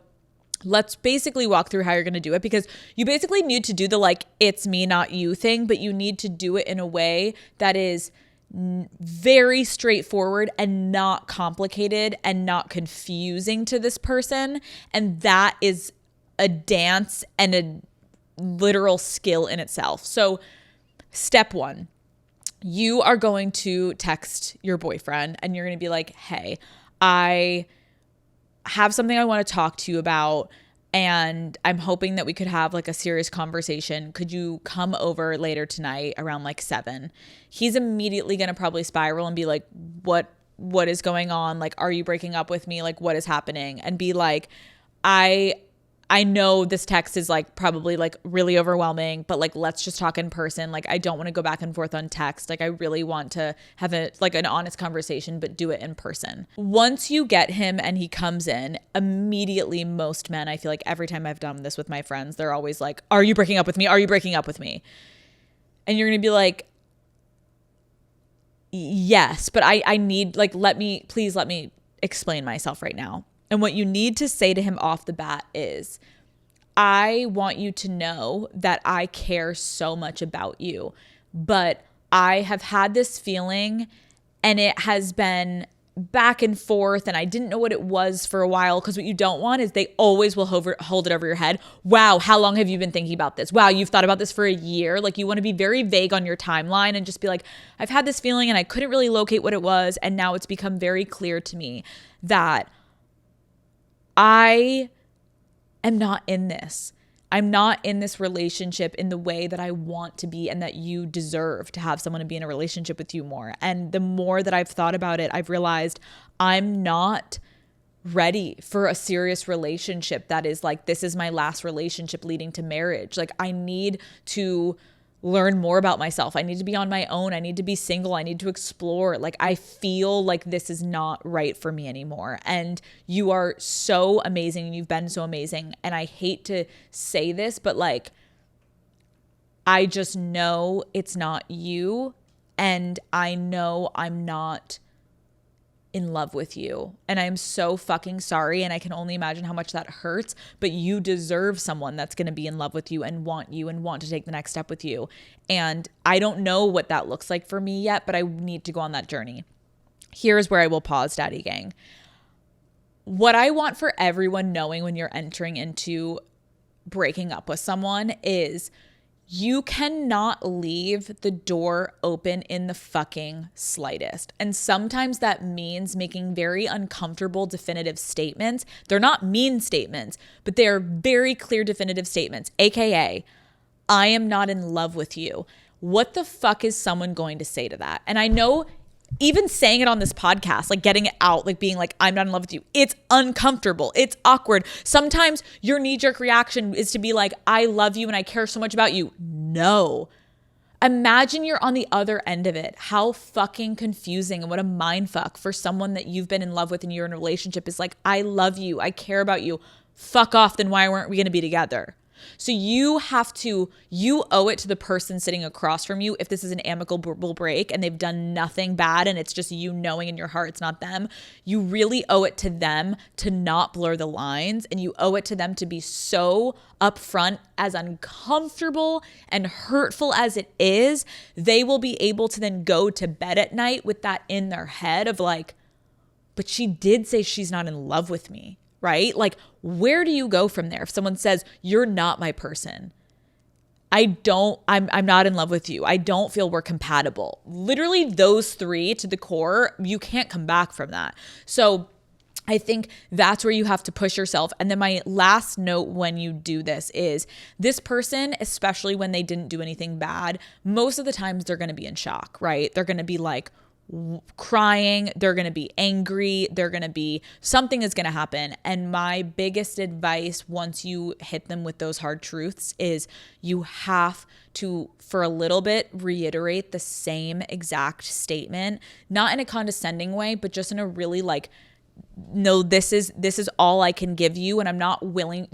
let's basically walk through how you're going to do it, because you basically need to do the like, it's me, not you thing, but you need to do it in a way that is very straightforward and not complicated and not confusing to this person. And that is a dance and a literal skill in itself. So step 1, you are going to text your boyfriend and you're going to be like, hey, I have something I want to talk to you about, and I'm hoping that we could have like a serious conversation. Could you come over later tonight around like 7? He's immediately going to probably spiral and be like, what is going on? Like, are you breaking up with me? Like, what is happening? And be like, I know this text is like probably like really overwhelming, but like, let's just talk in person. Like, I don't want to go back and forth on text. Like, I really want to have an honest conversation, but do it in person. Once you get him and he comes in, immediately, most men, I feel like every time I've done this with my friends, they're always like, are you breaking up with me? Are you breaking up with me? And you're going to be like, yes, but I need, like, please let me explain myself right now. And what you need to say to him off the bat is, I want you to know that I care so much about you, but I have had this feeling and it has been back and forth, and I didn't know what it was for a while, because what you don't want is they always will hold it over your head. Wow, how long have you been thinking about this? Wow, you've thought about this for a year. Like, you want to be very vague on your timeline and just be like, I've had this feeling and I couldn't really locate what it was, and now it's become very clear to me that I am not in this. I'm not in this relationship in the way that I want to be, and that you deserve to have someone to be in a relationship with you more. And the more that I've thought about it, I've realized I'm not ready for a serious relationship that is like, this is my last relationship leading to marriage. Like, I need to learn more about myself. I need to be on my own. I need to be single. I need to explore. Like, I feel like this is not right for me anymore. And you are so amazing. You've been so amazing. And I hate to say this, but like, I just know it's not you. And I know I'm not in love with you. And I'm so fucking sorry. And I can only imagine how much that hurts, but you deserve someone that's going to be in love with you and want to take the next step with you. And I don't know what that looks like for me yet, but I need to go on that journey. Here's where I will pause, Daddy Gang. What I want for everyone knowing when you're entering into breaking up with someone is, you cannot leave the door open in the fucking slightest. And sometimes that means making very uncomfortable, definitive statements. They're not mean statements, but they are very clear, definitive statements. AKA, I am not in love with you. What the fuck is someone going to say to that? And I know, even saying it on this podcast, like getting it out, like being like, I'm not in love with you, it's uncomfortable. It's awkward. Sometimes your knee-jerk reaction is to be like, I love you and I care so much about you. No. Imagine you're on the other end of it. How fucking confusing, and what a mind fuck for someone that you've been in love with and you're in a relationship is like, I love you. I care about you. Fuck off. Then why weren't we going to be together? So you owe it to the person sitting across from you, if this is an amicable break and they've done nothing bad and it's just you knowing in your heart it's not them, you really owe it to them to not blur the lines, and you owe it to them to be so upfront. As uncomfortable and hurtful as it is, they will be able to then go to bed at night with that in their head of like, but she did say she's not in love with me. Right? Like, where do you go from there? If someone says, you're not my person, I'm not in love with you. I don't feel we're compatible. Literally those three to the core, you can't come back from that. So I think that's where you have to push yourself. And then my last note when you do this is this person, especially when they didn't do anything bad, most of the times they're going to be in shock, right? They're going to be like crying. They're going to be angry. They're going to be, something is going to happen. And my biggest advice once you hit them with those hard truths is you have to, for a little bit, reiterate the same exact statement, not in a condescending way, but just in a really like, no, this is all I can give you, and I'm not willing.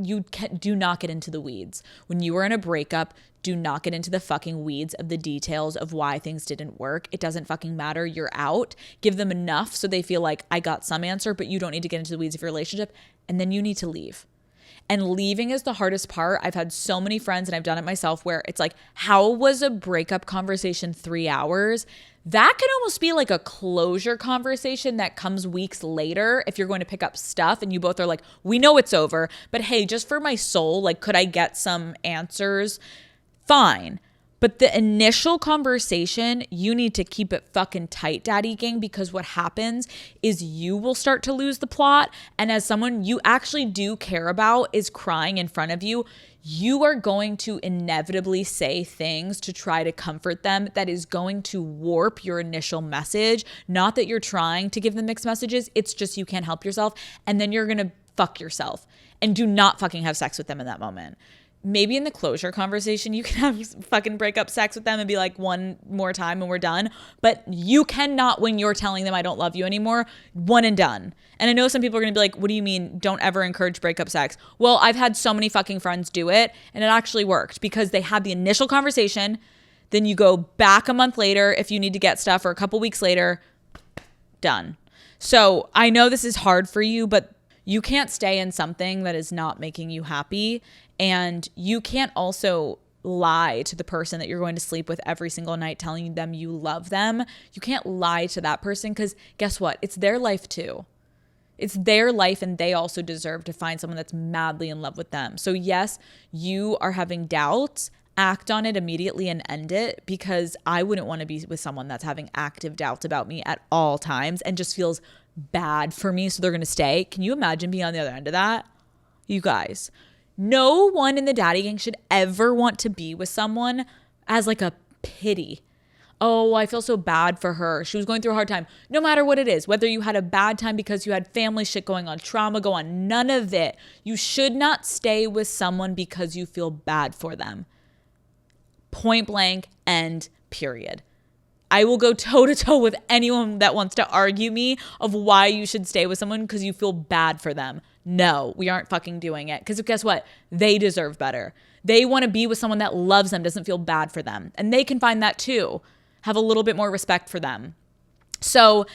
Do not get into the weeds. When you are in a breakup, do not get into the fucking weeds of the details of why things didn't work. It doesn't fucking matter. You're out. Give them enough so they feel like I got some answer, but you don't need to get into the weeds of your relationship, and then you need to leave. And leaving is the hardest part. I've had so many friends, and I've done it myself, where it's like, how was a breakup conversation 3 hours? That can almost be like a closure conversation that comes weeks later if you're going to pick up stuff and you both are like, we know it's over, but hey, just for my soul, like, could I get some answers? Fine. But the initial conversation, you need to keep it fucking tight, daddy gang, because what happens is you will start to lose the plot. And as someone you actually do care about is crying in front of you, you are going to inevitably say things to try to comfort them that is going to warp your initial message. Not that you're trying to give them mixed messages. It's just you can't help yourself. And then you're going to fuck yourself and do not fucking have sex with them in that moment. Maybe in the closure conversation, you can have fucking break up sex with them and be like, one more time and we're done. But you cannot, when you're telling them I don't love you anymore, one and done. And I know some people are going to be like, what do you mean don't ever encourage breakup sex? Well, I've had so many fucking friends do it and it actually worked because they had the initial conversation. Then you go back a month later if you need to get stuff, or a couple weeks later, done. So I know this is hard for you, but you can't stay in something that is not making you happy. And you can't also lie to the person that you're going to sleep with every single night, telling them you love them. You can't lie to that person because guess what? It's their life too. It's their life, and they also deserve to find someone that's madly in love with them. So yes, you are having doubts. Act on it immediately and end it, because I wouldn't want to be with someone that's having active doubts about me at all times and just feels bad for me, so they're going to stay. Can you imagine being on the other end of that? You guys, no one in the daddy gang should ever want to be with someone as like a pity. Oh, I feel so bad for her. She was going through a hard time. No matter what it is, whether you had a bad time because you had family shit going on, trauma go on, none of it. You should not stay with someone because you feel bad for them. Point blank, end, period. I will go toe to toe with anyone that wants to argue me of why you should stay with someone because you feel bad for them. No, we aren't fucking doing it. Because guess what? They deserve better. They want to be with someone that loves them, doesn't feel bad for them. And they can find that too. Have a little bit more respect for them. So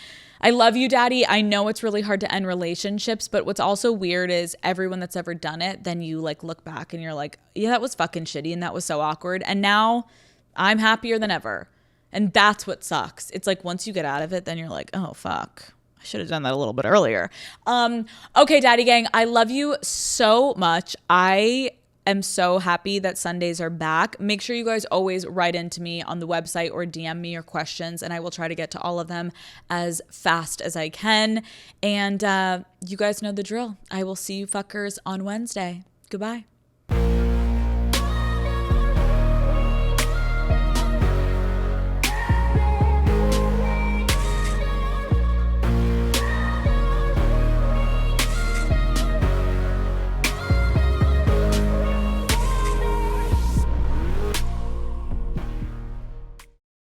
I love you, daddy. I know it's really hard to end relationships, but what's also weird is everyone that's ever done it, then you like look back and you're like, yeah, that was fucking shitty and that was so awkward. And now I'm happier than ever. And that's what sucks. It's like once you get out of it, then you're like, oh, fuck. I should have done that a little bit earlier. Okay, daddy gang, I love you so much. I am so happy that Sundays are back. Make sure you guys always write into me on the website or DM me your questions, and I will try to get to all of them as fast as I can. And you guys know the drill. I will see you fuckers on Wednesday. Goodbye.